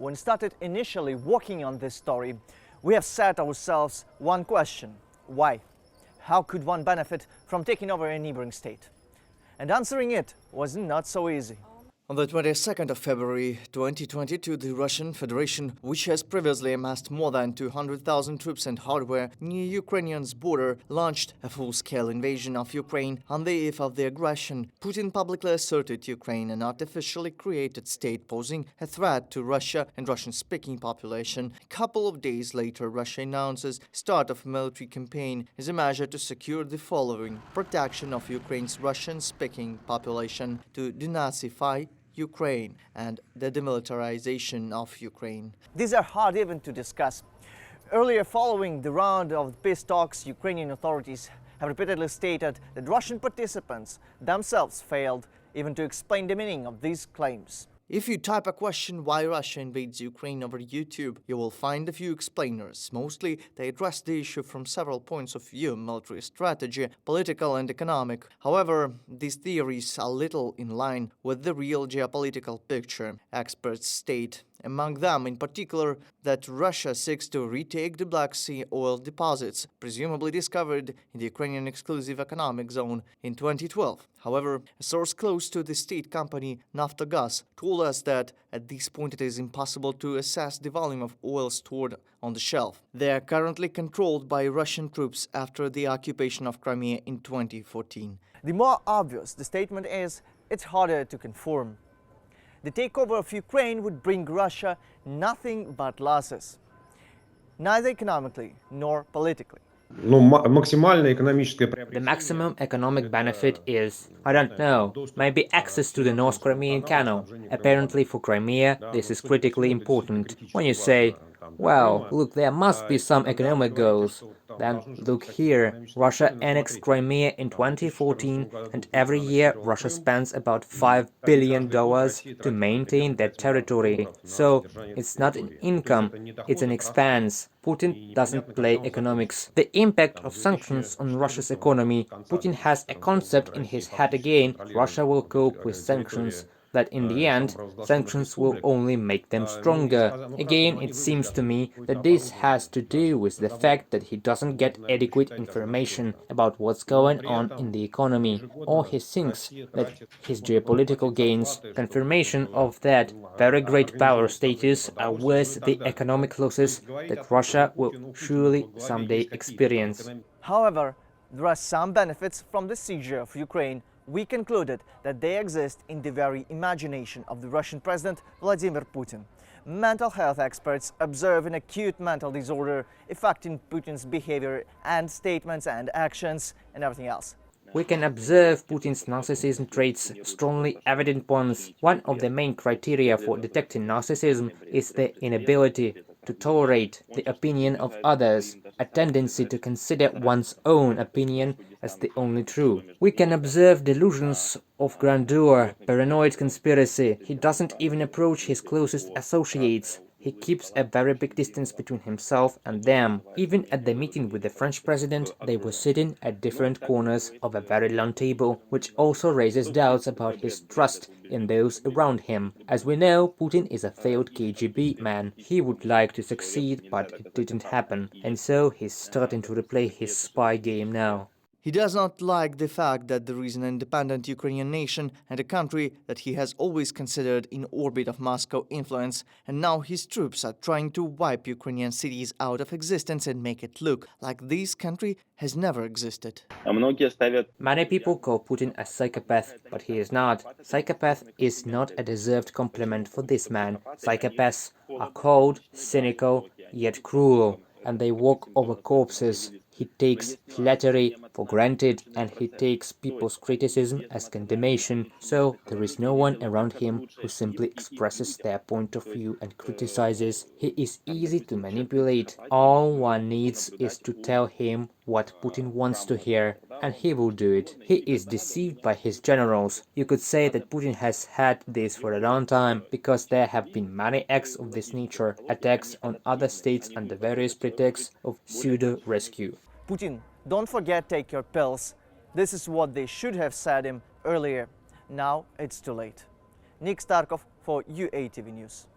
when we started initially working on this story, we have set ourselves one question: why? How could one benefit from taking over a neighboring state? And answering it was not so easy. On the 22nd of February 2022, the Russian Federation, which has previously amassed more than 200,000 troops and hardware near Ukraine's border, launched a full-scale invasion of Ukraine. On the eve of the aggression, Putin publicly asserted Ukraine an artificially created state posing a threat to Russia and Russian-speaking population. A couple of days later, Russia announces start of a military campaign as a measure to secure the following: protection of Ukraine's Russian-speaking population, to denazify Ukraine, and the demilitarization of Ukraine. These are hard even to discuss. Earlier, following the round of peace talks, Ukrainian authorities have repeatedly stated that Russian participants themselves failed even to explain the meaning of these claims. If you type a question why Russia invades Ukraine over YouTube, you will find a few explainers. Mostly, they address the issue from several points of view: military strategy, political and economic. However, these theories are little in line with the real geopolitical picture. Experts state, among them in particular, that Russia seeks to retake the Black Sea oil deposits, presumably discovered in the Ukrainian exclusive economic zone in 2012. However, a source close to the state company Naftogaz told us that at this point it is impossible to assess the volume of oil stored on the shelf. They are currently controlled by Russian troops after the occupation of Crimea in 2014. The more obvious the statement is, it's harder to confirm. The takeover of Ukraine would bring Russia nothing but losses, neither economically nor politically. The maximum economic benefit is, I don't know, maybe access to the North Crimean Canal. Apparently for Crimea this is critically important. When you say, well, look, there must be some economic goals, then look here, Russia annexed Crimea in 2014, and every year Russia spends about $5 billion to maintain that territory. So it's not an income, it's an expense. Putin doesn't play economics. The impact of sanctions on Russia's economy. Putin has a concept in his head again: Russia will cope with sanctions, that in the end, sanctions will only make them stronger. Again, it seems to me that this has to do with the fact that he doesn't get adequate information about what's going on in the economy, or he thinks that his geopolitical gains, confirmation of that very great power status, are worth the economic losses that Russia will surely someday experience. However, there are some benefits from the siege of Ukraine. We concluded that they exist in the very imagination of the Russian President Vladimir Putin. Mental health experts observe an acute mental disorder affecting Putin's behavior and statements and actions and everything else. We can observe Putin's narcissism traits, strongly evident ones. One of the main criteria for detecting narcissism is the inability to tolerate the opinion of others, a tendency to consider one's own opinion as the only true. We can observe delusions of grandeur, paranoid conspiracy. He doesn't even approach his closest associates. He keeps a very big distance between himself and them. Even at the meeting with the French president, they were sitting at different corners of a very long table, which also raises doubts about his trust in those around him. As we know, Putin is a failed KGB man. He would like to succeed, but it didn't happen, and so he's starting to replay his spy game now. He does not like the fact that there is an independent Ukrainian nation and a country that he has always considered in orbit of Moscow influence, and now his troops are trying to wipe Ukrainian cities out of existence and make it look like this country has never existed. Many people call Putin a psychopath, but he is not. Psychopath is not a deserved compliment for this man. Psychopaths are cold, cynical, yet cruel, and they walk over corpses. He takes flattery for granted, and he takes people's criticism as condemnation, so there is no one around him who simply expresses their point of view and criticizes. He is easy to manipulate. All one needs is to tell him what Putin wants to hear, and he will do it. He is deceived by his generals. You could say that Putin has had this for a long time, because there have been many acts of this nature, attacks on other states under various pretexts of pseudo-rescue. Putin, don't forget, take your pills. This is what they should have said him earlier. Now it's too late. Nick STARKOV for UATV News.